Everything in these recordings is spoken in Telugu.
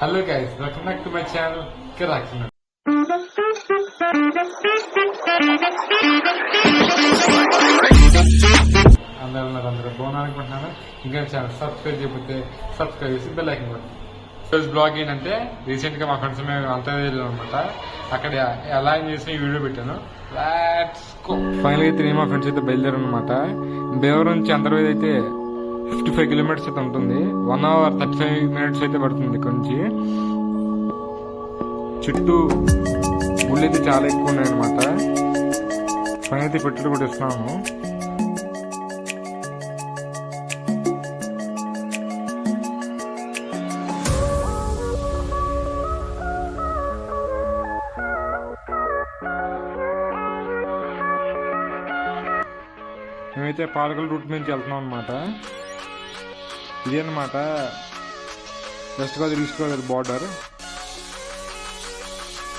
Hello guys, welcome back to my channel Kirak. అందరూ బాగున్నారనుకుంటున్నాను. ఇంకా ఛానల్ సబ్స్క్రైబ్ చేయకపోతే సబ్స్క్రైబ్ చేసి బెల్ ఐకాన్ కొట్టండి. ఫస్ట్ బ్లాగ్ ఏంటంటే రీసెంట్ గా మా ఫ్రెండ్స్ మేము అంతా వెళ్ళాం అనమాట. అక్కడ ఎలా చేసి వీడియో పెట్టాను. ఫైనల్ అయితే నేను మా ఫ్రెండ్స్ అయితే బయలుదేరాను అనమాట. బేవర్ నుంచి అందరూ అయితే 55 కిలోమీటర్స్ అయితే ఉంటుంది. 1 hour 35 minutes అయితే పడుతుంది ఇక్కడ నుంచి. చుట్టూ గుళ్ళు అయితే చాలా ఎక్కువ ఉన్నాయన్నమాట. పైన అయితే పెట్రోల్ కూడా ఇస్తున్నాము. మేమైతే పాలకల్ రూట్ నుంచి వెళ్తున్నాం అనమాట. ఇదే అనమాట west Godavari east Godavari border.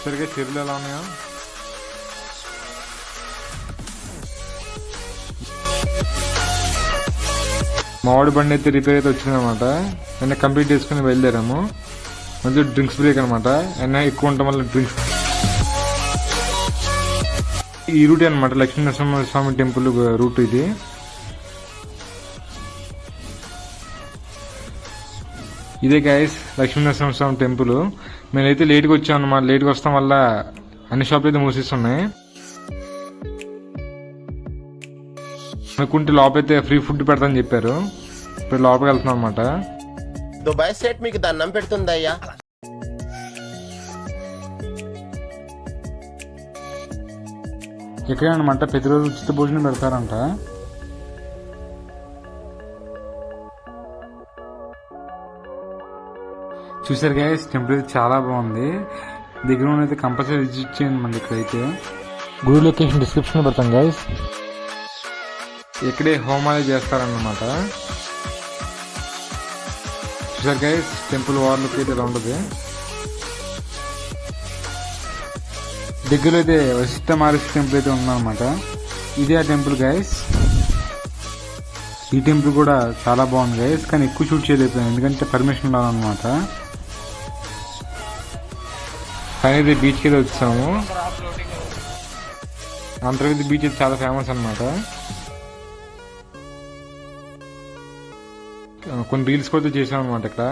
సరిగ్గా చెరువులు ఎలా ఉన్నాయో. మామిడి బండి అయితే రిపేర్ అయితే వచ్చిందనమాట. అయినా కంప్లీట్ చేసుకుని బయలుదేరాము. మధ్య డ్రింక్స్ బ్రేక్ అనమాట. అయినా ఎక్కువ ఉండటం వల్ల డ్రింక్స్. ఈ రూట్ అనమాట లక్ష్మీనరసింహస్వామి టెంపుల్ రూట్ ఇది. ఇదే గైస్ లక్ష్మీనరసింహస్వామి టెంపుల్. మేమైతే లేట్గా వచ్చాం అన్నమాట. లేట్గా వస్తాం వల్ల అన్ని షాపులు అయితే మూసేస్తున్నాయి. అనుకుంటే లోపలైతే ఫ్రీ ఫుడ్ పెడతామని చెప్పారు. ఇప్పుడు లోపలికి వెళ్తున్నాం అనమాట. దుబాయ్ స్టేట్ మీకు దండం పెడుతుందయ్యా. ఇక్కడే అనమాట ప్రతిరోజు ఉచిత భోజనం పెడతారంట. చూసారు గైస్, టెంపుల్ చాలా బాగుంది. దగ్గర అయితే కంపల్సరీ విజిట్ చేయండి. మన ఇక్కడైతే గుడి లొకేషన్ డిస్క్రిప్షన్ పెడతాం గైస్. ఇక్కడే హోమాలు చేస్తారన్నమాట. చూసారు గైస్, టెంపుల్ వార్లకి అయితే ఇలా ఉండదు. దగ్గరలో అయితే వశిష్ఠ మహర్షి టెంపుల్ అయితే ఉందన్నమాట. ఇదే ఆ టెంపుల్ గైస్. ఈ టెంపుల్ కూడా చాలా బాగుంది గైస్, కానీ ఎక్కువ షూట్ చేయలేకపోయాను ఎందుకంటే పర్మిషన్ ఉండాలన్నమాట. ఫైనల్ బీచ్కి అయితే వచ్చాము. అంతర్వేది బీచ్ అయితే చాలా ఫేమస్ అనమాట. కొన్ని రీల్స్ కూడా చేసాం అనమాట ఇక్కడ.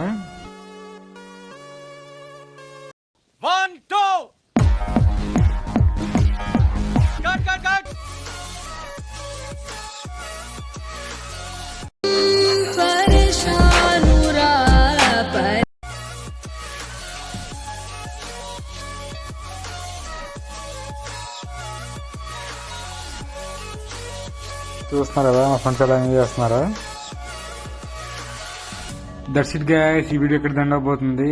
చూస్తున్నారు కదా మా ఫ్రెండ్స్ ఎలా ఎంజాయ్ చేస్తున్నారా. That's it guys. ఈ వీడియో ఇక్కడ దండ పోతుంది.